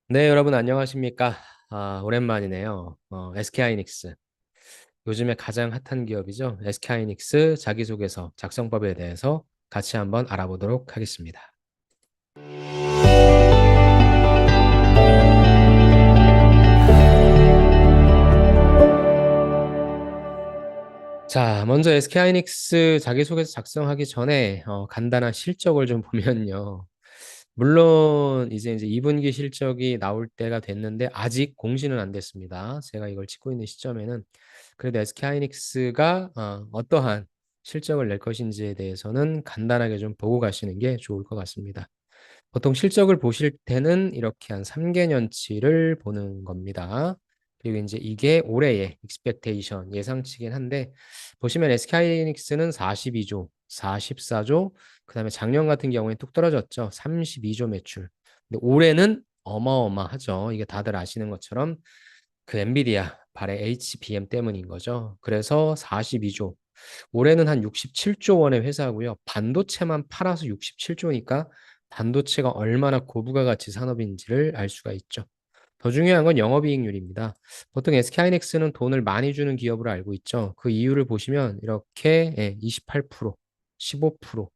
네, 여러분 안녕하십니까? 오랜만이네요. SK하이닉스. 요즘에 가장 핫한 기업이죠. SK하이닉스 자기소개서 작성법에 대해서 같이 한번 알아보도록 하겠습니다. 자, 먼저 SK하이닉스 자기소개서 작성하기 전에 간단한 실적을 좀 보면요. 물론 이제 2분기 실적이 나올 때가 됐는데 아직 공시는 안 됐습니다. 제가 이걸 찍고 있는 시점에는 그래도 SK하이닉스가 어떠한 실적을 낼 것인지에 대해서는 간단하게 좀 보고 가시는 게 좋을 것 같습니다. 보통 실적을 보실 때는 이렇게 한 3개년치를 보는 겁니다. 그리고 이제 이게 올해의 expectation 예상치긴 한데 보시면 SK하이닉스는 42조, 44조, 그다음에 작년 같은 경우에 뚝 떨어졌죠. 32조 매출. 근데 올해는 어마어마하죠. 이게 다들 아시는 것처럼 그 엔비디아 발의 HBM 때문인 거죠. 그래서 42조. 올해는 한 67조 원의 회사고요. 반도체만 팔아서 67조니까 반도체가 얼마나 고부가 가치 산업인지를 알 수가 있죠. 더 중요한 건 영업이익률입니다. 보통 SK하이닉스는 돈을 많이 주는 기업으로 알고 있죠. 그 이유를 보시면 이렇게 28%, 15%.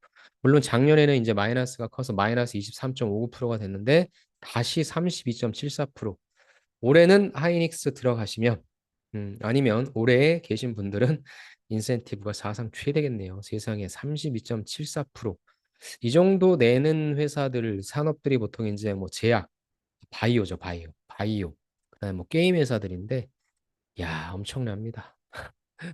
물론 작년에는 이제 마이너스가 커서 마이너스 23.59%가 됐는데 다시 32.74%. 올해는 하이닉스 들어가시면 아니면 올해에 계신 분들은 인센티브가 사상 최대겠네요. 세상에 32.74%. 이 정도 내는 회사들, 산업들이 보통 이제 뭐 제약, 바이오죠, 바이오. 바이오. 그다음에 뭐 게임 회사들인데, 야, 엄청납니다.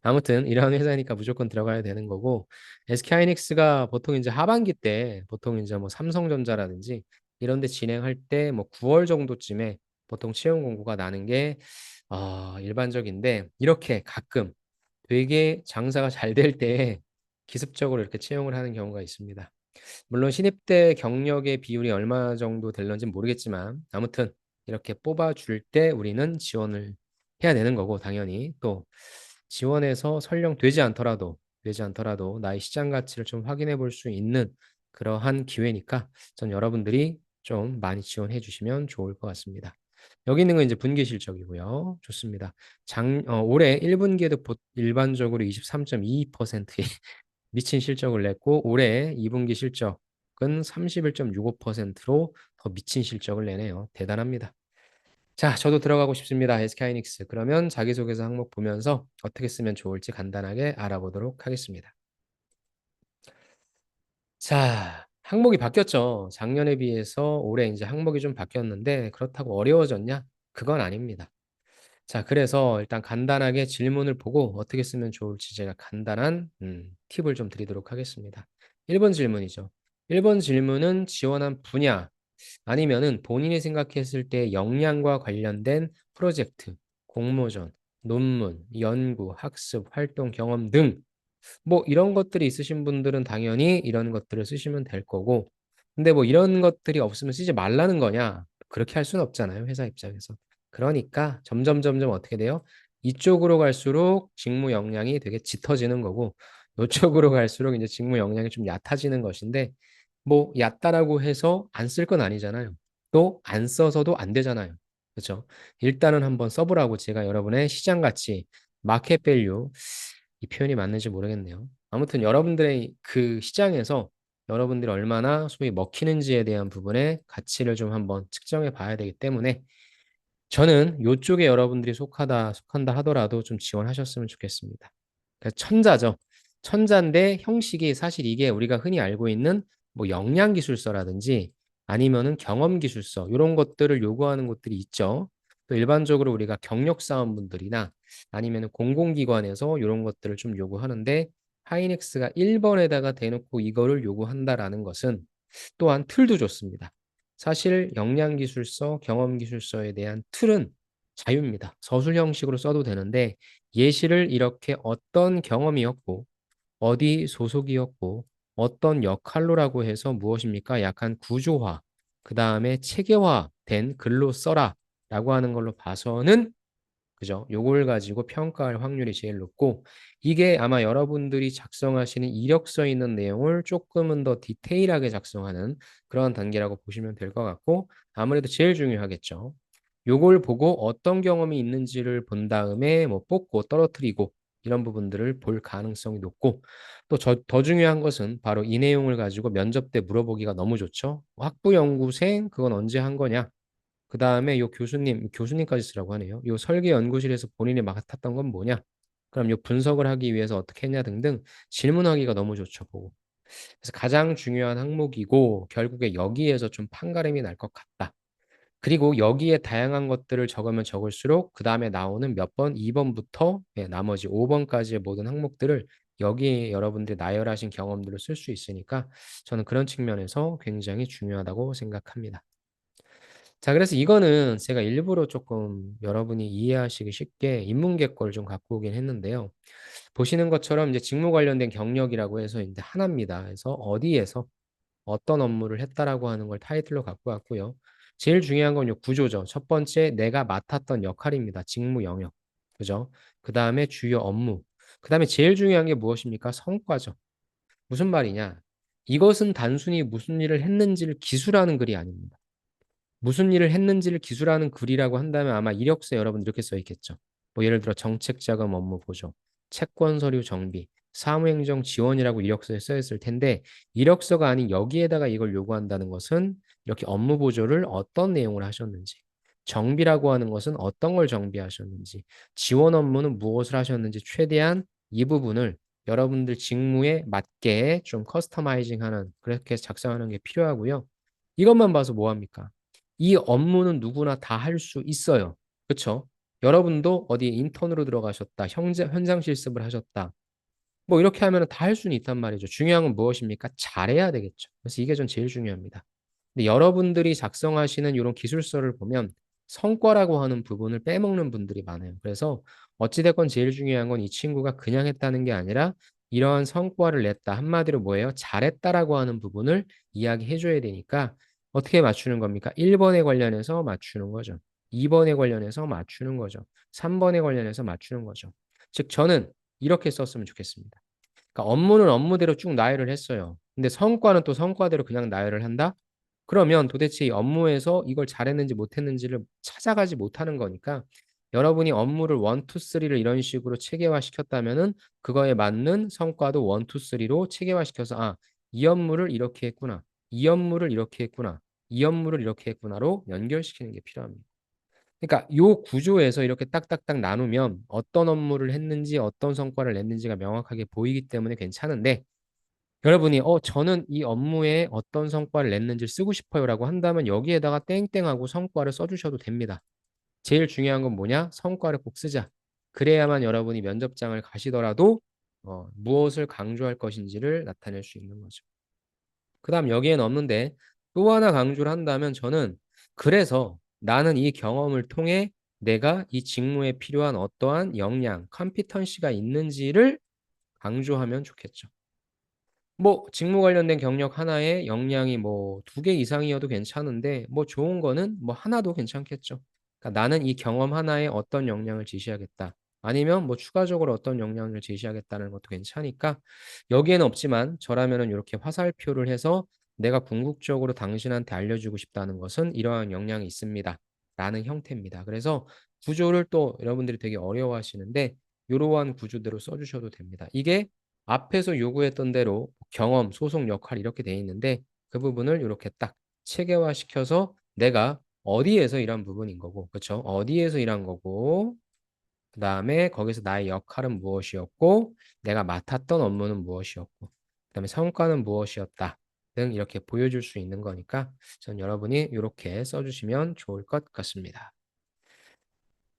아무튼 이런 회사니까 무조건 들어가야 되는 거고, SK하이닉스가 보통 이제 하반기 때 보통 이제 뭐 삼성전자라든지 이런 데 진행할 때 뭐 9월 정도쯤에 보통 채용 공고가 나는 게 일반적인데 이렇게 가끔 되게 장사가 잘 될 때 기습적으로 이렇게 채용을 하는 경우가 있습니다. 물론 신입 때 경력의 비율이 얼마 정도 될런지 모르겠지만 아무튼 이렇게 뽑아줄 때 우리는 지원을 해야 되는 거고 당연히 또 지원해서 설령 되지 않더라도 나의 시장 가치를 좀 확인해 볼 수 있는 그러한 기회니까 전 여러분들이 좀 많이 지원해 주시면 좋을 것 같습니다. 여기 있는 건 이제 분기 실적이고요. 좋습니다. 올해 1분기에도 일반적으로 23.22%의 미친 실적을 냈고 올해 2분기 실적은 31.65%로 더 미친 실적을 내네요. 대단합니다. 자, 저도 들어가고 싶습니다. SK하이닉스. 그러면 자기소개서 항목 보면서 어떻게 쓰면 좋을지 간단하게 알아보도록 하겠습니다. 자, 항목이 바뀌었죠. 작년에 비해서 올해 이제 항목이 좀 바뀌었는데 그렇다고 어려워졌냐? 그건 아닙니다. 자, 그래서 일단 간단하게 질문을 보고 어떻게 쓰면 좋을지 제가 간단한 팁을 좀 드리도록 하겠습니다. 1번 질문이죠. 1번 질문은 지원한 분야 아니면은 본인이 생각했을 때 역량과 관련된 프로젝트, 공모전, 논문, 연구, 학습, 활동, 경험 등 뭐 이런 것들이 있으신 분들은 당연히 이런 것들을 쓰시면 될 거고 근데 뭐 이런 것들이 없으면 쓰지 말라는 거냐? 그렇게 할 수는 없잖아요. 회사 입장에서. 그러니까 점점 어떻게 돼요? 이쪽으로 갈수록 직무 역량이 되게 짙어지는 거고 이쪽으로 갈수록 이제 직무 역량이 좀 얕아지는 것인데 뭐 얕다라고 해서 안 쓸 건 아니잖아요. 또 안 써서도 안 되잖아요. 그렇죠? 일단은 한번 써보라고 제가 여러분의 시장 가치, 마켓 밸류 이 표현이 맞는지 모르겠네요. 아무튼 여러분들의 그 시장에서 여러분들이 얼마나 소위 먹히는지에 대한 부분에 가치를 좀 한번 측정해 봐야 되기 때문에 저는 이쪽에 여러분들이 속한다 하더라도 좀 지원하셨으면 좋겠습니다. 그러니까 천자죠. 천자인데 형식이 사실 이게 우리가 흔히 알고 있는 뭐 역량기술서라든지 아니면은 경험기술서 이런 것들을 요구하는 것들이 있죠. 또 일반적으로 우리가 경력사원분들이나 아니면 공공기관에서 이런 것들을 좀 요구하는데 하이닉스가 1번에다가 대놓고 이거를 요구한다라는 것은 또한 틀도 좋습니다. 사실 역량기술서, 경험기술서에 대한 틀은 자유입니다. 서술 형식으로 써도 되는데 예시를 이렇게 어떤 경험이었고 어디 소속이었고 어떤 역할로라고 해서 무엇입니까? 약간 구조화, 그 다음에 체계화된 글로 써라 라고 하는 걸로 봐서는 그죠? 요걸 가지고 평가할 확률이 제일 높고 이게 아마 여러분들이 작성하시는 이력서에 있는 내용을 조금은 더 디테일하게 작성하는 그런 단계라고 보시면 될 것 같고 아무래도 제일 중요하겠죠. 요걸 보고 어떤 경험이 있는지를 본 다음에 뭐 뽑고 떨어뜨리고 이런 부분들을 볼 가능성이 높고 또 더 중요한 것은 바로 이 내용을 가지고 면접 때 물어보기가 너무 좋죠. 학부연구생 그건 언제 한 거냐? 그다음에 요 교수님까지 쓰라고 하네요. 요 설계 연구실에서 본인이 맡았던 건 뭐냐? 그럼 요 분석을 하기 위해서 어떻게 했냐 등등 질문하기가 너무 좋죠, 보고. 그래서 가장 중요한 항목이고 결국에 여기에서 좀 판가름이 날 것 같다. 그리고 여기에 다양한 것들을 적으면 적을수록 그다음에 나오는 몇 번, 2번부터 나머지 5번까지의 모든 항목들을 여기에 여러분들이 나열하신 경험들을 쓸 수 있으니까 저는 그런 측면에서 굉장히 중요하다고 생각합니다. 자, 그래서 이거는 제가 일부러 조금 여러분이 이해하시기 쉽게 인문계 거를 좀 갖고 오긴 했는데요. 보시는 것처럼 이제 직무 관련된 경력이라고 해서 이제 하나입니다. 그래서 어디에서 어떤 업무를 했다라고 하는 걸 타이틀로 갖고 왔고요. 제일 중요한 건 요 구조죠. 첫 번째, 내가 맡았던 역할입니다. 직무 영역. 그죠? 그 다음에 주요 업무. 그 다음에 제일 중요한 게 무엇입니까? 성과죠. 무슨 말이냐? 이것은 단순히 무슨 일을 했는지를 기술하는 글이 아닙니다. 무슨 일을 했는지를 기술하는 글이라고 한다면 아마 이력서에 여러분 이렇게 써 있겠죠. 뭐 예를 들어 정책 자금 업무 보조, 채권 서류 정비, 사무행정 지원이라고 이력서에 써 있을 텐데 이력서가 아닌 여기에다가 이걸 요구한다는 것은 이렇게 업무 보조를 어떤 내용을 하셨는지, 정비라고 하는 것은 어떤 걸 정비하셨는지, 지원 업무는 무엇을 하셨는지 최대한 이 부분을 여러분들 직무에 맞게 좀 커스터마이징하는 그렇게 작성하는 게 필요하고요. 이것만 봐서 뭐 합니까? 이 업무는 누구나 다 할 수 있어요. 그쵸? 여러분도 어디 인턴으로 들어가셨다. 현장 실습을 하셨다. 뭐 이렇게 하면은 다 할 수는 있단 말이죠. 중요한 건 무엇입니까? 잘해야 되겠죠. 그래서 이게 전 제일 중요합니다. 근데 여러분들이 작성하시는 이런 기술서를 보면 성과라고 하는 부분을 빼먹는 분들이 많아요. 그래서 어찌됐건 제일 중요한 건 이 친구가 그냥 했다는 게 아니라 이러한 성과를 냈다. 한마디로 뭐예요? 잘했다라고 하는 부분을 이야기해 줘야 되니까 어떻게 맞추는 겁니까? 1번에 관련해서 맞추는 거죠. 2번에 관련해서 맞추는 거죠. 3번에 관련해서 맞추는 거죠. 즉 저는 이렇게 썼으면 좋겠습니다. 그러니까 업무는 업무대로 쭉 나열을 했어요. 근데 성과는 또 성과대로 그냥 나열을 한다? 그러면 도대체 이 업무에서 이걸 잘했는지 못했는지를 찾아가지 못하는 거니까 여러분이 업무를 1, 2, 3를 이런 식으로 체계화 시켰다면은 그거에 맞는 성과도 1, 2, 3로 체계화 시켜서 아, 이 업무를 이렇게 했구나. 이 업무를 이렇게 했구나. 이 업무를 이렇게 했구나로 연결시키는 게 필요합니다. 그러니까 요 구조에서 이렇게 딱딱딱 나누면 어떤 업무를 했는지 어떤 성과를 냈는지가 명확하게 보이기 때문에 괜찮은데 여러분이 저는 이 업무에 어떤 성과를 냈는지를 쓰고 싶어요라고 한다면 여기에다가 땡땡하고 성과를 써주셔도 됩니다. 제일 중요한 건 뭐냐? 성과를 꼭 쓰자. 그래야만 여러분이 면접장을 가시더라도 무엇을 강조할 것인지를 나타낼 수 있는 거죠. 그다음 여기에는 없는데 또 하나 강조를 한다면 저는 그래서 나는 이 경험을 통해 내가 이 직무에 필요한 어떠한 역량, 컴피턴시가 있는지를 강조하면 좋겠죠. 뭐 직무 관련된 경력 하나에 역량이 뭐 2개 이상이어도 괜찮은데 뭐 좋은 거는 뭐 하나도 괜찮겠죠. 그러니까 나는 이 경험 하나에 어떤 역량을 제시하겠다. 아니면 뭐 추가적으로 어떤 역량을 제시하겠다는 것도 괜찮으니까 여기에는 없지만 저라면은 이렇게 화살표를 해서 내가 궁극적으로 당신한테 알려주고 싶다는 것은 이러한 역량이 있습니다. 라는 형태입니다. 그래서 구조를 또 여러분들이 되게 어려워하시는데 이러한 구조대로 써주셔도 됩니다. 이게 앞에서 요구했던 대로 경험, 소속, 역할 이렇게 돼 있는데 그 부분을 이렇게 딱 체계화시켜서 내가 어디에서 일한 부분인 거고, 그렇죠? 어디에서 일한 거고, 그 다음에 거기서 나의 역할은 무엇이었고, 내가 맡았던 업무는 무엇이었고, 그 다음에 성과는 무엇이었다 등 이렇게 보여줄 수 있는 거니까 전 여러분이 이렇게 써주시면 좋을 것 같습니다.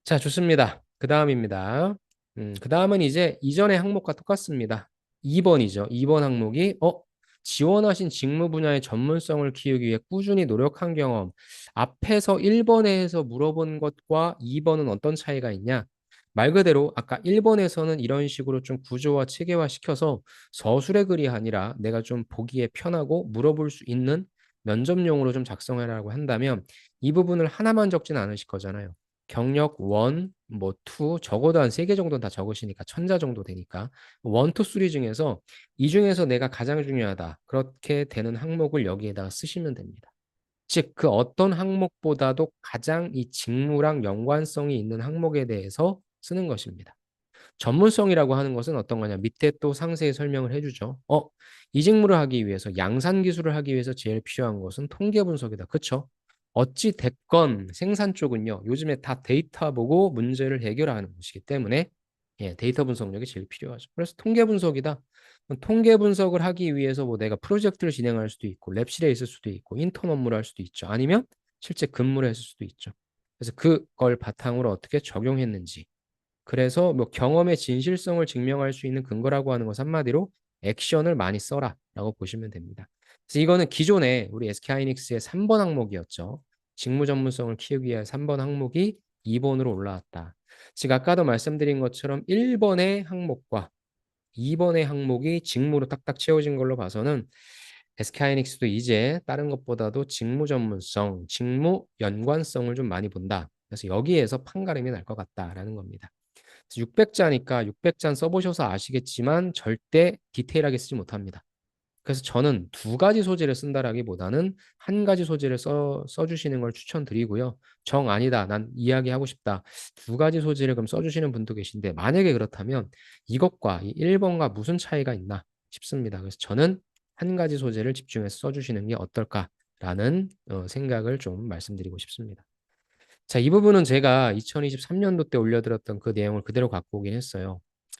자, 좋습니다. 그 다음입니다. 그 다음은 이제 이전의 항목과 똑같습니다. 2번이죠. 2번 항목이, 지원하신 직무 분야의 전문성을 키우기 위해 꾸준히 노력한 경험. 앞에서 1번에서 물어본 것과 2번은 어떤 차이가 있냐? 말 그대로 아까 1번에서는 이런 식으로 좀 구조화, 체계화 시켜서 서술의 글이 아니라 내가 좀 보기에 편하고 물어볼 수 있는 면접용으로 좀 작성해라고 한다면 이 부분을 하나만 적진 않으실 거잖아요. 경력 1, 뭐 2 적어도 한 3개 정도는 다 적으시니까 1000자 정도 되니까 1, 2, 3 중에서 이 중에서 내가 가장 중요하다. 그렇게 되는 항목을 여기에다가 쓰시면 됩니다. 즉 그 어떤 항목보다도 가장 이 직무랑 연관성이 있는 항목에 대해서 쓰는 것입니다. 전문성이라고 하는 것은 어떤 거냐? 밑에 또 상세히 설명을 해주죠. 이 직무를 하기 위해서 양산 기술을 하기 위해서 제일 필요한 것은 통계 분석이다. 그쵸? 어찌 됐건 생산 쪽은요. 요즘에 다 데이터 보고 문제를 해결하는 것이기 때문에 예, 데이터 분석력이 제일 필요하죠. 그래서 통계 분석이다. 통계 분석을 하기 위해서 뭐 내가 프로젝트를 진행할 수도 있고 랩실에 있을 수도 있고 인턴 업무를 할 수도 있죠. 아니면 실제 근무를 했을 수도 있죠. 그래서 그걸 바탕으로 어떻게 적용했는지 그래서 뭐 경험의 진실성을 증명할 수 있는 근거라고 하는 것은 한마디로 액션을 많이 써라라고 보시면 됩니다. 그래서 이거는 기존에 우리 SK하이닉스의 3번 항목이었죠. 직무 전문성을 키우기 위한 3번 항목이 2번으로 올라왔다. 즉 아까도 말씀드린 것처럼 1번의 항목과 2번의 항목이 직무로 딱딱 채워진 걸로 봐서는 SK하이닉스도 이제 다른 것보다도 직무 전문성, 직무 연관성을 좀 많이 본다. 그래서 여기에서 판가름이 날 것 같다라는 겁니다. 600자니까 600잔 써보셔서 아시겠지만 절대 디테일하게 쓰지 못합니다. 그래서 저는 2가지 소재를 쓴다라기보다는 1가지 소재를 써주시는 걸 추천드리고요. 정 아니다. 난 이야기하고 싶다. 2가지 소재를 그럼 써주시는 분도 계신데 만약에 그렇다면 이것과 이 1번과 무슨 차이가 있나 싶습니다. 그래서 저는 1가지 소재를 집중해서 써주시는 게 어떨까라는 생각을 좀 말씀드리고 싶습니다. 자, 이 부분은 제가 2023년도 때 올려드렸던 그 내용을 그대로 갖고 오긴 했어요.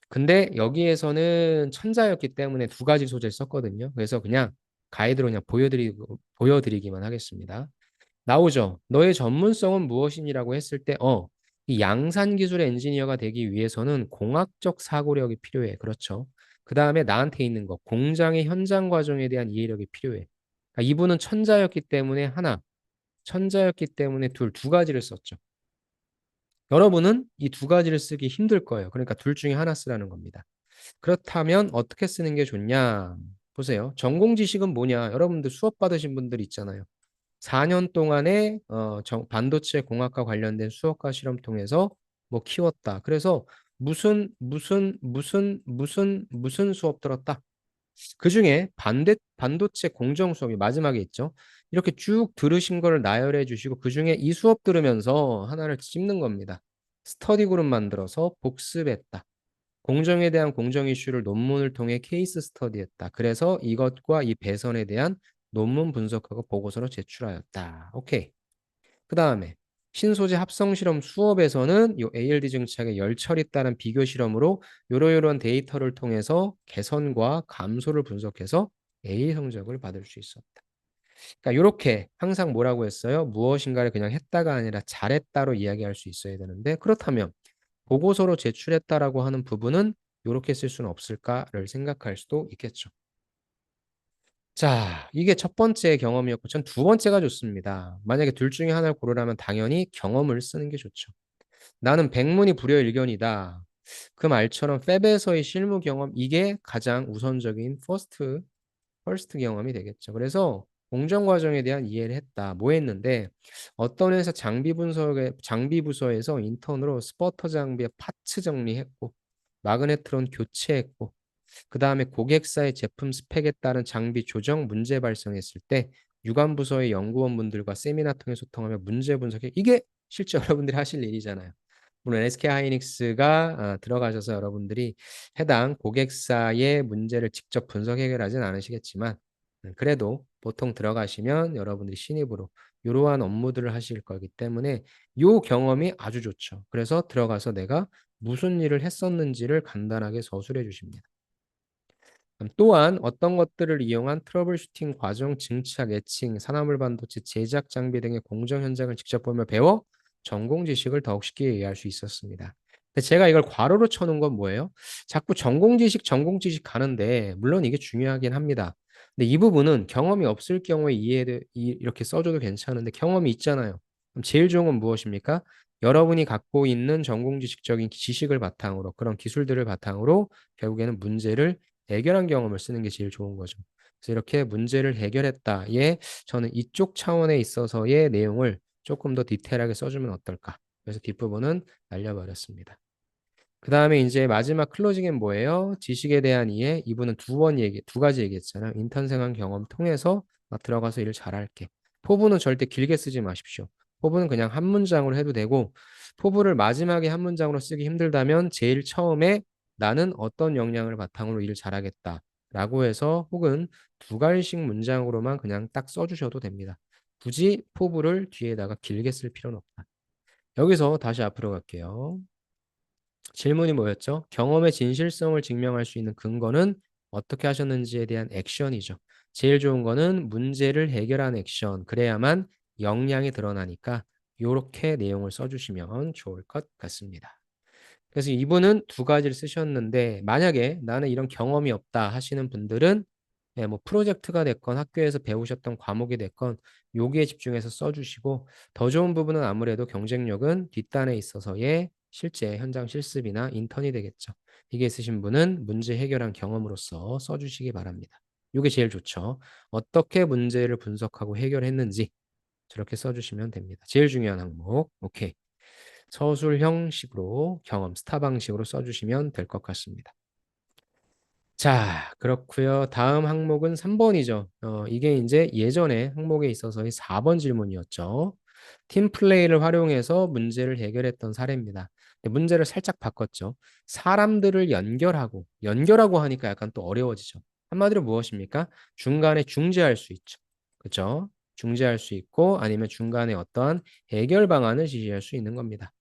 근데 여기에서는 천자였기 때문에 2가지 소재를 썼거든요. 그래서 그냥 가이드로 그냥 보여드리기만 하겠습니다. 나오죠. 너의 전문성은 무엇이니라고 했을 때, 이 양산 기술의 엔지니어가 되기 위해서는 공학적 사고력이 필요해. 그렇죠. 그 다음에 나한테 있는 거, 공장의 현장 과정에 대한 이해력이 필요해. 그러니까 이분은 천자였기 때문에 하나, 천자였기 때문에 2가지를 썼죠. 여러분은 이 2가지를 쓰기 힘들 거예요. 그러니까 둘 중에 하나 쓰라는 겁니다. 그렇다면 어떻게 쓰는 게 좋냐? 보세요. 전공 지식은 뭐냐? 여러분들 수업 받으신 분들 있잖아요. 4년 동안에 반도체 공학과 관련된 수업과 실험 통해서 뭐 키웠다. 그래서 무슨 수업 들었다. 그중에 반도체 공정 수업이 마지막에 있죠. 이렇게 쭉 들으신 걸 나열해 주시고 그중에 이 수업 들으면서 하나를 찝는 겁니다. 스터디 그룹 만들어서 복습했다. 공정에 대한 공정 이슈를 논문을 통해 케이스 스터디했다. 그래서 이것과 이 배선에 대한 논문 분석하고 보고서로 제출하였다. 오케이. 그 다음에 신소재 합성 실험 수업에서는 이 ALD 증착의 열처리 따른 비교 실험으로 요러요러한 데이터를 통해서 개선과 감소를 분석해서 A 성적을 받을 수 있었다. 그러니까 이렇게 항상 뭐라고 했어요? 무엇인가를 그냥 했다가 아니라 잘했다로 이야기할 수 있어야 되는데 그렇다면 보고서로 제출했다라고 하는 부분은 이렇게 쓸 수는 없을까를 생각할 수도 있겠죠. 자, 이게 첫 번째 경험이었고 전 2번째가 좋습니다. 만약에 둘 중에 하나를 고르라면 당연히 경험을 쓰는 게 좋죠. 나는 백문이 불여일견이다. 그 말처럼 팹에서의 실무 경험 이게 가장 우선적인 퍼스트 경험이 되겠죠. 그래서 공정 과정에 대한 이해를 했다. 뭐 했는데 어떤 회사 장비 부서에서 인턴으로 스퍼터 장비의 파츠 정리했고 마그네트론 교체했고 그 다음에 고객사의 제품 스펙에 따른 장비 조정 문제 발생했을 때 유관부서의 연구원분들과 세미나 통해 소통하며 문제 분석해 이게 실제 여러분들이 하실 일이잖아요. 물론 SK하이닉스가 들어가셔서 여러분들이 해당 고객사의 문제를 직접 분석 해결하진 않으시겠지만 그래도 보통 들어가시면 여러분들이 신입으로 이러한 업무들을 하실 거기 때문에 이 경험이 아주 좋죠. 그래서 들어가서 내가 무슨 일을 했었는지를 간단하게 서술해 주십니다. 또한 어떤 것들을 이용한 트러블 슈팅 과정, 증착, 애칭, 산화물 반도체 제작 장비 등의 공정 현장을 직접 보며 배워 전공 지식을 더욱 쉽게 이해할 수 있었습니다. 근데 제가 이걸 괄호로 쳐놓은 건 뭐예요? 자꾸 전공 지식 가는데 물론 이게 중요하긴 합니다. 근데 이 부분은 경험이 없을 경우에 이렇게 써줘도 괜찮은데 경험이 있잖아요. 그럼 제일 좋은 건 무엇입니까? 여러분이 갖고 있는 전공 지식적인 지식을 바탕으로 그런 기술들을 바탕으로 결국에는 문제를 해결한 경험을 쓰는 게 제일 좋은 거죠. 그래서 이렇게 문제를 해결했다. 예, 저는 이쪽 차원에 있어서의 내용을 조금 더 디테일하게 써주면 어떨까? 그래서 뒷부분은 날려버렸습니다. 그 다음에 이제 마지막 클로징은 뭐예요? 지식에 대한 이해. 이분은 두 가지 얘기했잖아요. 인턴 생활 경험 통해서 나 들어가서 일 잘할게. 포부는 절대 길게 쓰지 마십시오. 포부는 그냥 한 문장으로 해도 되고, 포부를 마지막에 한 문장으로 쓰기 힘들다면 제일 처음에 나는 어떤 역량을 바탕으로 일 잘하겠다. 라고 해서 혹은 두 갈씩 문장으로만 그냥 딱 써주셔도 됩니다. 굳이 포부를 뒤에다가 길게 쓸 필요는 없다. 여기서 다시 앞으로 갈게요. 질문이 뭐였죠? 경험의 진실성을 증명할 수 있는 근거는 어떻게 하셨는지에 대한 액션이죠. 제일 좋은 거는 문제를 해결한 액션. 그래야만 역량이 드러나니까 이렇게 내용을 써주시면 좋을 것 같습니다. 그래서 이분은 두 가지를 쓰셨는데 만약에 나는 이런 경험이 없다 하시는 분들은 뭐 프로젝트가 됐건 학교에서 배우셨던 과목이 됐건 여기에 집중해서 써주시고 더 좋은 부분은 아무래도 경쟁력은 뒷단에 있어서의 실제 현장 실습이나 인턴이 되겠죠. 이게 있으신 분은 문제 해결한 경험으로서 써주시기 바랍니다. 이게 제일 좋죠. 어떻게 문제를 분석하고 해결했는지 저렇게 써주시면 됩니다. 제일 중요한 항목. 오케이. 서술형식으로 경험, 스타 방식으로 써주시면 될 것 같습니다. 자, 그렇고요. 다음 항목은 3번이죠. 이게 이제 예전에 항목에 있어서의 4번 질문이었죠. 팀 플레이를 활용해서 문제를 해결했던 사례입니다. 근데 문제를 살짝 바꿨죠. 사람들을 연결하고 하니까 약간 또 어려워지죠. 한마디로 무엇입니까? 중간에 중재할 수 있죠. 그렇죠? 중재할 수 있고 아니면 중간에 어떠한 해결 방안을 제시할 수 있는 겁니다.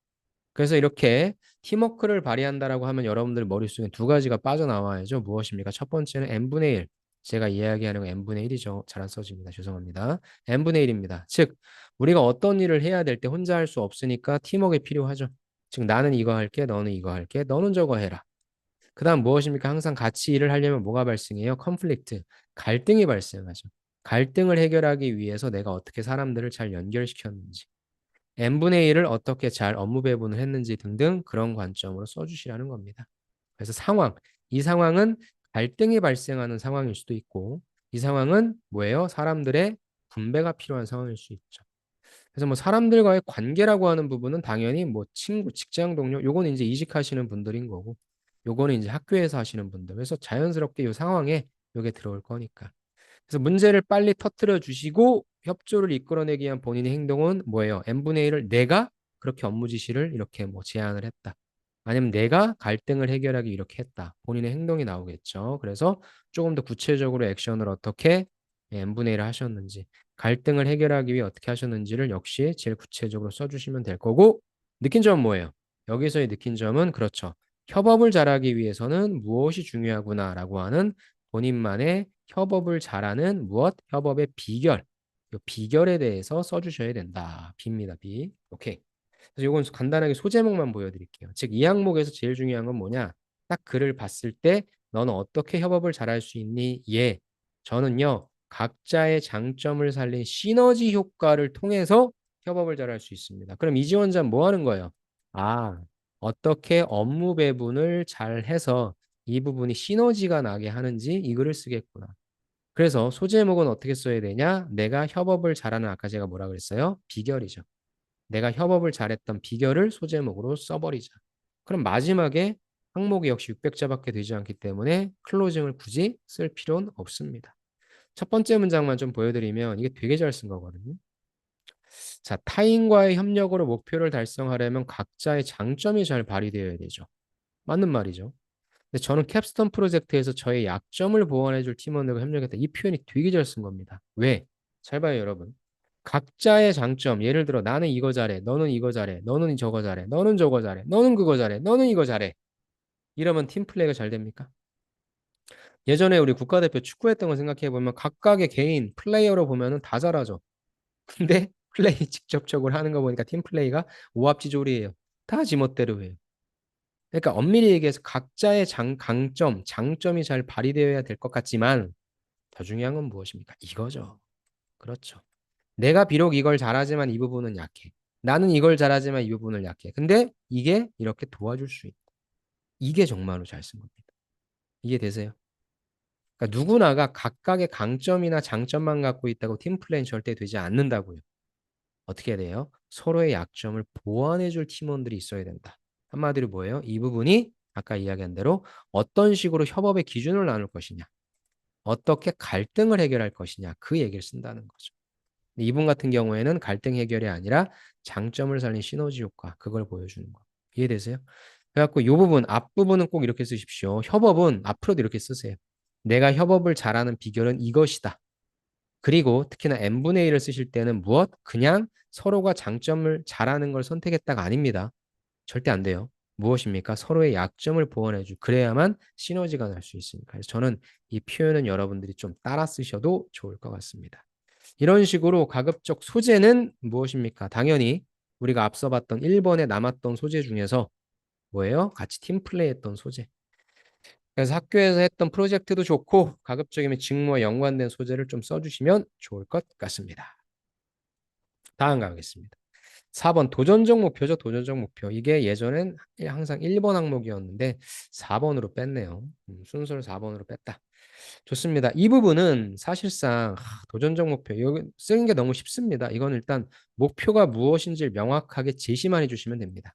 그래서 이렇게 팀워크를 발휘한다라고 하면 여러분들 머릿속에 두 가지가 빠져나와야죠. 무엇입니까? 첫 번째는 n분의 1. 제가 이야기하는 건 n분의 1이죠. 잘 안 써집니다. 죄송합니다. n분의 1입니다. 즉, 우리가 어떤 일을 해야 될 때 혼자 할 수 없으니까 팀워크가 필요하죠. 즉, 나는 이거 할게, 너는 이거 할게, 너는 저거 해라. 그 다음 무엇입니까? 항상 같이 일을 하려면 뭐가 발생해요? 컨플릭트, 갈등이 발생하죠. 갈등을 해결하기 위해서 내가 어떻게 사람들을 잘 연결시켰는지. n분의 1을 어떻게 잘 업무 배분을 했는지 등등 그런 관점으로 써주시라는 겁니다. 그래서 이 상황은 갈등이 발생하는 상황일 수도 있고 이 상황은 뭐예요? 사람들의 분배가 필요한 상황일 수 있죠. 그래서 뭐 사람들과의 관계라고 하는 부분은 당연히 뭐 친구, 직장 동료, 요거는 이제 이직하시는 분들인 거고 요거는 이제 학교에서 하시는 분들. 그래서 자연스럽게 이 상황에 요게 들어올 거니까. 그래서 문제를 빨리 터뜨려 주시고 협조를 이끌어내기 위한 본인의 행동은 뭐예요? n분의 1을 내가 그렇게 업무 지시를 이렇게 뭐 제안을 했다. 아니면 내가 갈등을 해결하기 이렇게 했다. 본인의 행동이 나오겠죠. 그래서 조금 더 구체적으로 액션을 어떻게 n분의 1을 하셨는지, 갈등을 해결하기 위해 어떻게 하셨는지를 역시 제일 구체적으로 써주시면 될 거고, 느낀 점은 뭐예요? 여기서의 느낀 점은 그렇죠. 협업을 잘하기 위해서는 무엇이 중요하구나라고 하는 본인만의 협업을 잘하는 무엇? 협업의 비결. 이 비결에 대해서 써주셔야 된다. 비입니다, 비. 오케이. 그래서 이건 간단하게 소제목만 보여드릴게요. 즉, 이 항목에서 제일 중요한 건 뭐냐? 딱 글을 봤을 때 너는 어떻게 협업을 잘할 수 있니? 예. 저는요, 각자의 장점을 살린 시너지 효과를 통해서 협업을 잘할 수 있습니다. 그럼 이 지원자는 뭐 하는 거예요? 아, 어떻게 업무 배분을 잘 해서 이 부분이 시너지가 나게 하는지 이 글을 쓰겠구나. 그래서 소제목은 어떻게 써야 되냐? 내가 협업을 잘하는 아까 제가 뭐라 그랬어요? 비결이죠. 내가 협업을 잘했던 비결을 소제목으로 써버리자. 그럼 마지막에 항목이 역시 600자밖에 되지 않기 때문에 클로징을 굳이 쓸 필요는 없습니다. 첫 번째 문장만 좀 보여드리면 이게 되게 잘 쓴 거거든요. 자, 타인과의 협력으로 목표를 달성하려면 각자의 장점이 잘 발휘되어야 되죠. 맞는 말이죠. 근데 저는 캡스톤 프로젝트에서 저의 약점을 보완해줄 팀원들과 협력했다. 이 표현이 되게 잘 쓴 겁니다. 왜? 잘 봐요, 여러분. 각자의 장점, 예를 들어 나는 이거 잘해, 너는 이거 잘해, 너는 저거 잘해, 너는 저거 잘해, 너는 그거 잘해, 너는 이거 잘해. 이러면 팀 플레이가 잘 됩니까? 예전에 우리 국가대표 축구했던 거 생각해 보면 각각의 개인 플레이어로 보면은 다 잘하죠. 근데 플레이 직접적으로 하는 거 보니까 팀 플레이가 오합지졸이에요. 다 지멋대로 해요. 그러니까 엄밀히 얘기해서 각자의 강점, 장점이 잘 발휘되어야 될 것 같지만 더 중요한 건 무엇입니까? 이거죠. 그렇죠. 내가 비록 이걸 잘하지만 이 부분은 약해. 나는 이걸 잘하지만 이 부분을 약해. 근데 이게 이렇게 도와줄 수 있다. 이게 정말로 잘 쓴 겁니다. 이해되세요? 그러니까 누구나가 각각의 강점이나 장점만 갖고 있다고 팀 플레이는 절대 되지 않는다고요. 어떻게 해야 돼요? 서로의 약점을 보완해 줄 팀원들이 있어야 된다. 한마디로 뭐예요? 이 부분이 아까 이야기한 대로 어떤 식으로 협업의 기준을 나눌 것이냐, 어떻게 갈등을 해결할 것이냐, 그 얘기를 쓴다는 거죠. 이분 같은 경우에는 갈등 해결이 아니라 장점을 살린 시너지 효과, 그걸 보여주는 거. 이해되세요? 그래갖고 이 부분, 앞부분은 꼭 이렇게 쓰십시오. 협업은 앞으로도 이렇게 쓰세요. 내가 협업을 잘하는 비결은 이것이다. 그리고 특히나 n분의 1을 쓰실 때는 무엇? 그냥 서로가 장점을 잘하는 걸 선택했다가 아닙니다. 절대 안 돼요. 무엇입니까? 서로의 약점을 보완해주. 그래야만 시너지가 날 수 있으니까. 그래서 저는 이 표현은 여러분들이 좀 따라 쓰셔도 좋을 것 같습니다. 이런 식으로 가급적 소재는 무엇입니까? 당연히 우리가 앞서 봤던 1번에 남았던 소재 중에서 뭐예요? 같이 팀플레이 했던 소재. 그래서 학교에서 했던 프로젝트도 좋고 가급적이면 직무와 연관된 소재를 좀 써주시면 좋을 것 같습니다. 다음 가겠습니다. 4번 도전적 목표죠. 도전적 목표. 이게 예전엔 항상 1번 항목이었는데 4번으로 뺐네요. 순서를 4번으로 뺐다. 좋습니다. 이 부분은 사실상 도전적 목표 여기 쓰는 게 너무 쉽습니다. 이건 일단 목표가 무엇인지를 명확하게 제시만 해주시면 됩니다.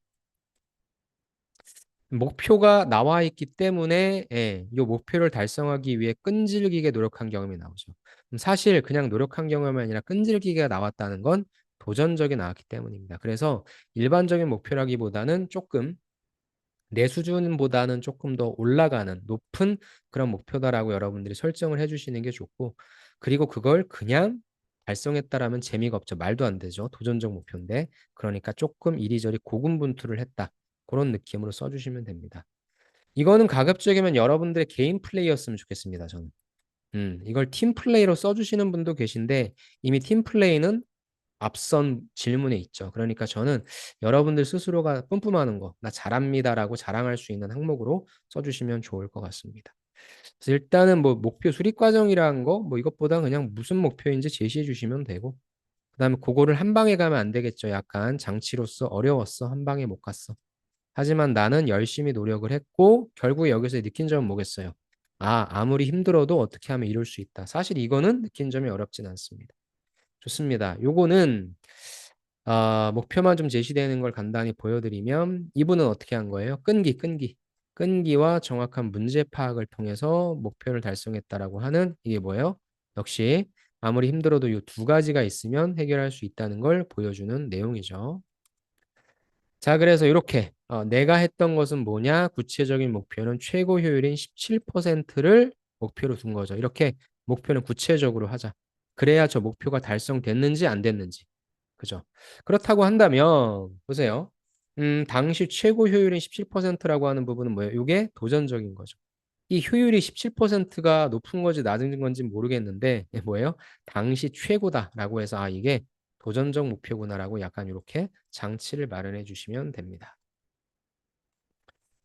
목표가 나와 있기 때문에 이 목표를 달성하기 위해 끈질기게 노력한 경험이 나오죠. 사실 그냥 노력한 경험이 아니라 끈질기게 나왔다는 건 도전적이 나왔기 때문입니다. 그래서 일반적인 목표라기보다는 조금 내 수준보다는 조금 더 올라가는 높은 그런 목표다라고 여러분들이 설정을 해주시는 게 좋고, 그리고 그걸 그냥 달성했다라면 재미가 없죠. 말도 안 되죠. 도전적 목표인데. 그러니까 조금 이리저리 고군분투를 했다. 그런 느낌으로 써주시면 됩니다. 이거는 가급적이면 여러분들의 개인 플레이였으면 좋겠습니다. 저는. 이걸 팀 플레이로 써주시는 분도 계신데 이미 팀 플레이는 앞선 질문에 있죠. 그러니까 저는 여러분들 스스로가 뿜뿜하는 거, 나 잘합니다라고 자랑할 수 있는 항목으로 써주시면 좋을 것 같습니다. 그래서 일단은 뭐 목표 수립 과정이라는 거, 뭐 이것보다 그냥 무슨 목표인지 제시해 주시면 되고, 그다음에 그거를 한 방에 가면 안 되겠죠. 약간 장치로서 어려웠어, 한 방에 못 갔어. 하지만 나는 열심히 노력을 했고 결국에 여기서 느낀 점은 뭐겠어요? 아, 아무리 힘들어도 어떻게 하면 이룰 수 있다. 사실 이거는 느낀 점이 어렵진 않습니다. 좋습니다. 요거는 목표만 좀 제시되는 걸 간단히 보여드리면 이분은 어떻게 한 거예요? 끈기. 끈기와 정확한 문제 파악을 통해서 목표를 달성했다라고 하는 이게 뭐예요? 역시 아무리 힘들어도 이 두 가지가 있으면 해결할 수 있다는 걸 보여주는 내용이죠. 자, 그래서 이렇게 내가 했던 것은 뭐냐? 구체적인 목표는 최고 효율인 17%를 목표로 둔 거죠. 이렇게 목표는 구체적으로 하자. 그래야 저 목표가 달성됐는지 안 됐는지. 그죠? 그렇다고 한다면 보세요. 당시 최고 효율인 17%라고 하는 부분은 뭐예요? 이게 도전적인 거죠. 이 효율이 17%가 높은 건지 낮은 건지 모르겠는데 뭐예요? 당시 최고다라고 해서 이게 도전적 목표구나라고 약간 이렇게 장치를 마련해 주시면 됩니다.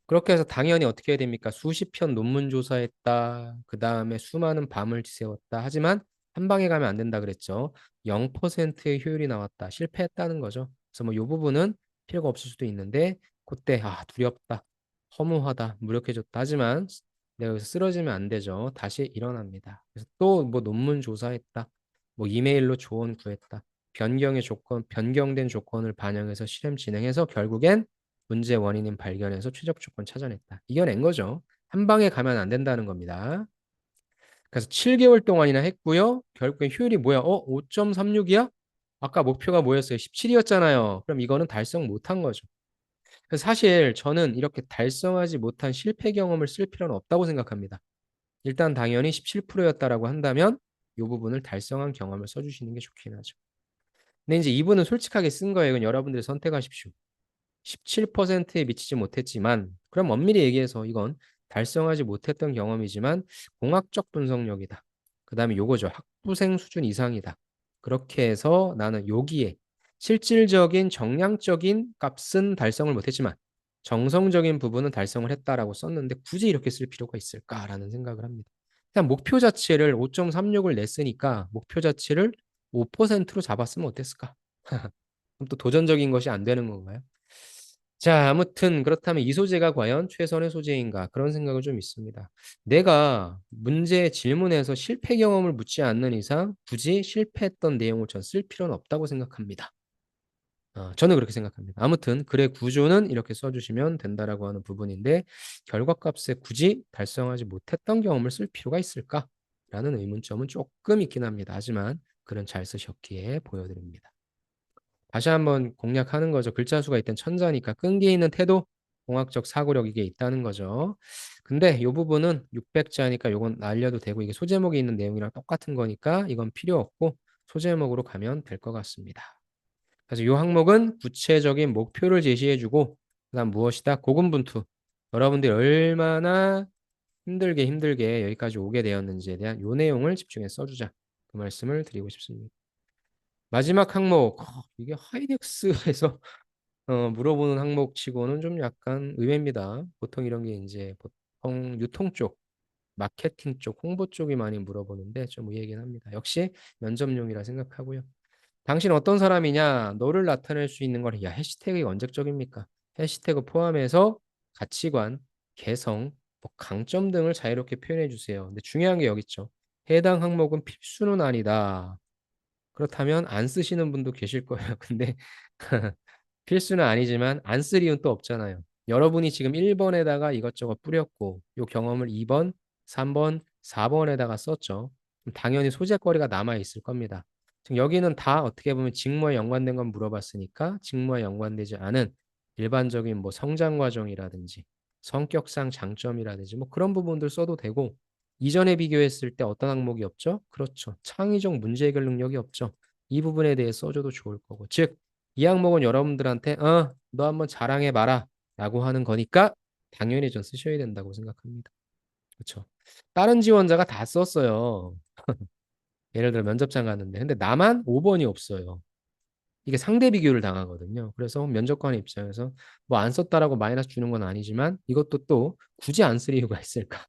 그렇게 해서 당연히 어떻게 해야 됩니까? 수십 편 논문 조사했다. 그 다음에 수많은 밤을 지새웠다. 하지만 한 방에 가면 안 된다 그랬죠. 0%의 효율이 나왔다. 실패했다는 거죠. 그래서 뭐 이 부분은 필요가 없을 수도 있는데 그때 두렵다. 허무하다. 무력해졌다. 하지만 내가 여기서 쓰러지면 안 되죠. 다시 일어납니다. 그래서 또 뭐 논문 조사했다. 뭐 이메일로 조언 구했다. 변경된 조건을 반영해서 실험 진행해서 결국엔 문제 원인인 발견해서 최적 조건 찾아냈다. 이겨낸 거죠. 한 방에 가면 안 된다는 겁니다. 그래서 7개월 동안이나 했고요. 결국엔 효율이 뭐야? 5.36이야? 아까 목표가 뭐였어요? 17이었잖아요. 그럼 이거는 달성 못한 거죠. 그래서 사실 저는 이렇게 달성하지 못한 실패 경험을 쓸 필요는 없다고 생각합니다. 일단 당연히 17%였다라고 한다면 이 부분을 달성한 경험을 써주시는 게 좋긴 하죠. 근데 이제 이분은 솔직하게 쓴 거예요. 이건 여러분들이 선택하십시오. 17%에 미치지 못했지만 그럼 엄밀히 얘기해서 이건 달성하지 못했던 경험이지만 공학적 분석력이다. 그 다음에 요거죠. 학부생 수준 이상이다. 그렇게 해서 나는 여기에 실질적인 정량적인 값은 달성을 못했지만 정성적인 부분은 달성을 했다라고 썼는데 굳이 이렇게 쓸 필요가 있을까라는 생각을 합니다. 그냥 목표 자체를 5.36을 냈으니까 목표 자체를 5%로 잡았으면 어땠을까? 그럼 또 도전적인 것이 안 되는 건가요? 자, 아무튼 그렇다면 이 소재가 과연 최선의 소재인가? 그런 생각을 좀 있습니다. 내가 문제 질문에서 실패 경험을 묻지 않는 이상 굳이 실패했던 내용을 전 쓸 필요는 없다고 생각합니다. 저는 그렇게 생각합니다. 아무튼 글의 구조는 이렇게 써주시면 된다라고 하는 부분인데 결과값에 굳이 달성하지 못했던 경험을 쓸 필요가 있을까라는 의문점은 조금 있긴 합니다. 하지만 글은 잘 쓰셨기에 보여드립니다. 다시 한번 공략하는 거죠. 글자 수가 일단 천자니까 끈기 있는 태도, 공학적 사고력 이게 있다는 거죠. 근데 이 부분은 600자니까 이건 날려도 되고 이게 소제목이 있는 내용이랑 똑같은 거니까 이건 필요 없고 소제목으로 가면 될 것 같습니다. 그래서 이 항목은 구체적인 목표를 제시해주고 그다음 무엇이다? 고군분투. 여러분들이 얼마나 힘들게 여기까지 오게 되었는지에 대한 이 내용을 집중해서 써주자. 그 말씀을 드리고 싶습니다. 마지막 항목, 이게 하이닉스에서 물어보는 항목치고는 좀 약간 의외입니다. 보통 이런 게 이제 보통 유통 쪽, 마케팅 쪽, 홍보 쪽이 많이 물어보는데 좀 의외이긴 합니다. 역시 면접용이라 생각하고요. 당신 어떤 사람이냐? 너를 나타낼 수 있는 걸, 야, 해시태그가 언제적입니까? 해시태그 포함해서 가치관, 개성, 뭐 강점 등을 자유롭게 표현해 주세요. 근데 중요한 게 여기 있죠. 해당 항목은 필수는 아니다. 그렇다면 안 쓰시는 분도 계실 거예요. 근데 필수는 아니지만 안 쓸 이유는 또 없잖아요. 여러분이 지금 1번에다가 이것저것 뿌렸고 요 경험을 2번, 3번, 4번에다가 썼죠. 그럼 당연히 소재거리가 남아 있을 겁니다. 지금 여기는 다 어떻게 보면 직무에 연관된 건 물어봤으니까 직무에 연관되지 않은 일반적인 뭐 성장 과정이라든지 성격상 장점이라든지 뭐 그런 부분들 써도 되고 이전에 비교했을 때 어떤 항목이 없죠? 그렇죠. 창의적 문제 해결 능력이 없죠. 이 부분에 대해 써줘도 좋을 거고. 즉, 이 항목은 여러분들한테 너 한번 자랑해 봐라 라고 하는 거니까 당연히 좀 쓰셔야 된다고 생각합니다. 그렇죠. 다른 지원자가 다 썼어요. 예를 들어 면접장 갔는데 근데 나만 5번이 없어요. 이게 상대 비교를 당하거든요. 그래서 면접관 입장에서 뭐 안 썼다라고 마이너스 주는 건 아니지만 이것도 또 굳이 안 쓸 이유가 있을까?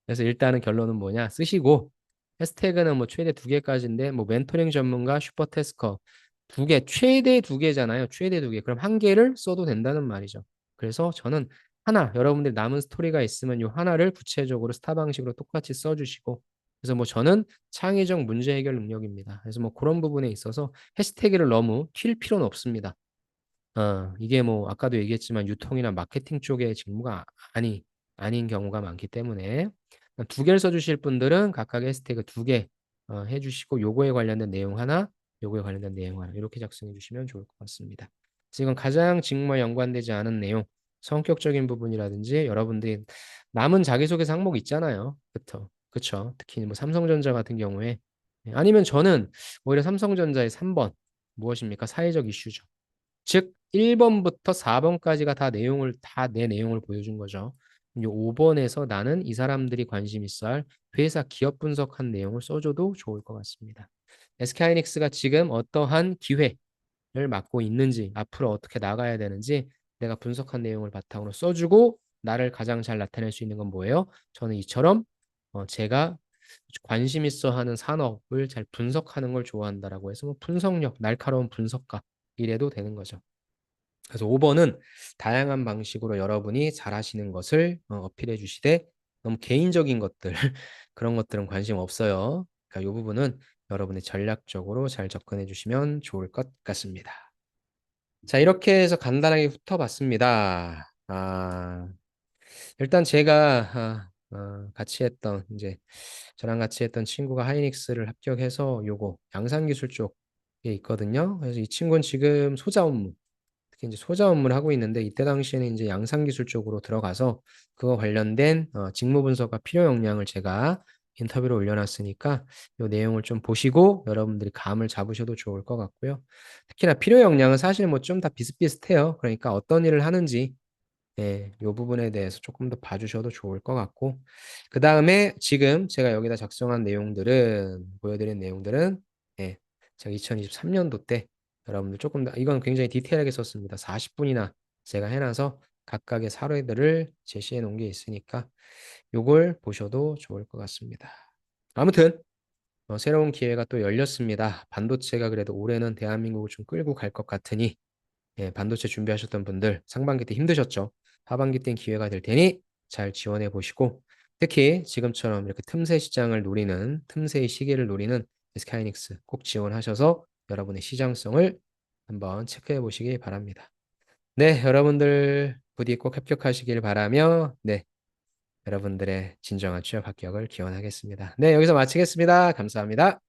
그래서 일단은 결론은 뭐냐? 쓰시고 해시태그는 뭐 최대 2개까지인데 뭐 멘토링 전문가, 슈퍼테스커 2개, 최대 2개잖아요. 최대 2개. 그럼 1개를 써도 된다는 말이죠. 그래서 저는 하나, 여러분들 남은 스토리가 있으면 이 하나를 구체적으로 스타 방식으로 똑같이 써주시고 그래서 뭐 저는 창의적 문제 해결 능력입니다. 그래서 뭐 그런 부분에 있어서 해시태그를 너무 킬 필요는 없습니다. 이게 뭐 아까도 얘기했지만 유통이나 마케팅 쪽의 직무가 아닌 경우가 많기 때문에 2개를 써주실 분들은 각각 해시태그 2개 해주시고 요거에 관련된 내용 하나, 요거에 관련된 내용 하나 이렇게 작성해 주시면 좋을 것 같습니다. 지금 가장 직무와 연관되지 않은 내용, 성격적인 부분이라든지 여러분들이 남은 자기소개서 항목 있잖아요. 그쵸? 특히 뭐 삼성전자 같은 경우에 아니면 저는 오히려 삼성전자의 3번 무엇입니까? 사회적 이슈죠. 즉 1번부터 4번까지가 다 내 내용을 보여준 거죠. 이 5번에서 나는 이 사람들이 관심 있어 할 회사 기업 분석한 내용을 써줘도 좋을 것 같습니다. SK하이닉스가 지금 어떠한 기회를 맡고 있는지 앞으로 어떻게 나가야 되는지 내가 분석한 내용을 바탕으로 써주고 나를 가장 잘 나타낼 수 있는 건 뭐예요? 저는 이처럼 제가 관심 있어 하는 산업을 잘 분석하는 걸 좋아한다라고 해서 뭐 분석력, 날카로운 분석가 이래도 되는 거죠. 그래서 5번은 다양한 방식으로 여러분이 잘하시는 것을 어필해 주시되 너무 개인적인 것들 그런 것들은 관심 없어요. 그러니까 이 부분은 여러분이 전략적으로 잘 접근해 주시면 좋을 것 같습니다. 자, 이렇게 해서 간단하게 훑어봤습니다. 일단 제가 같이 했던 이제 저랑 같이 했던 친구가 하이닉스를 합격해서 요거 양산기술 쪽에 있거든요. 그래서 이 친구는 지금 소자 업무 특히 이제 소자 업무를 하고 있는데 이때 당시에는 이제 양산기술 쪽으로 들어가서 그거 관련된 직무 분석과 필요 역량을 제가 인터뷰로 올려놨으니까 이 내용을 좀 보시고 여러분들이 감을 잡으셔도 좋을 것 같고요. 특히나 필요 역량은 사실 뭐 좀 다 비슷비슷해요. 그러니까 어떤 일을 하는지 이 부분에 대해서 조금 더 봐주셔도 좋을 것 같고 그 다음에 지금 제가 여기다 작성한 내용들은 보여드린 내용들은 예, 제가 2023년도 때 여러분들 조금 더 이건 굉장히 디테일하게 썼습니다. 40분이나 제가 해놔서 각각의 사례들을 제시해 놓은 게 있으니까 요걸 보셔도 좋을 것 같습니다. 아무튼 새로운 기회가 또 열렸습니다. 반도체가 그래도 올해는 대한민국을 좀 끌고 갈 것 같으니 반도체 준비하셨던 분들 상반기 때 힘드셨죠? 하반기 땐 기회가 될 테니 잘 지원해 보시고 특히 지금처럼 이렇게 틈새 시장을 노리는 틈새의 시기를 노리는 SK하이닉스 꼭 지원하셔서 여러분의 시장성을 한번 체크해 보시기 바랍니다. 네, 여러분들 부디 꼭 합격하시길 바라며 네, 여러분들의 진정한 취업 합격을 기원하겠습니다. 네, 여기서 마치겠습니다. 감사합니다.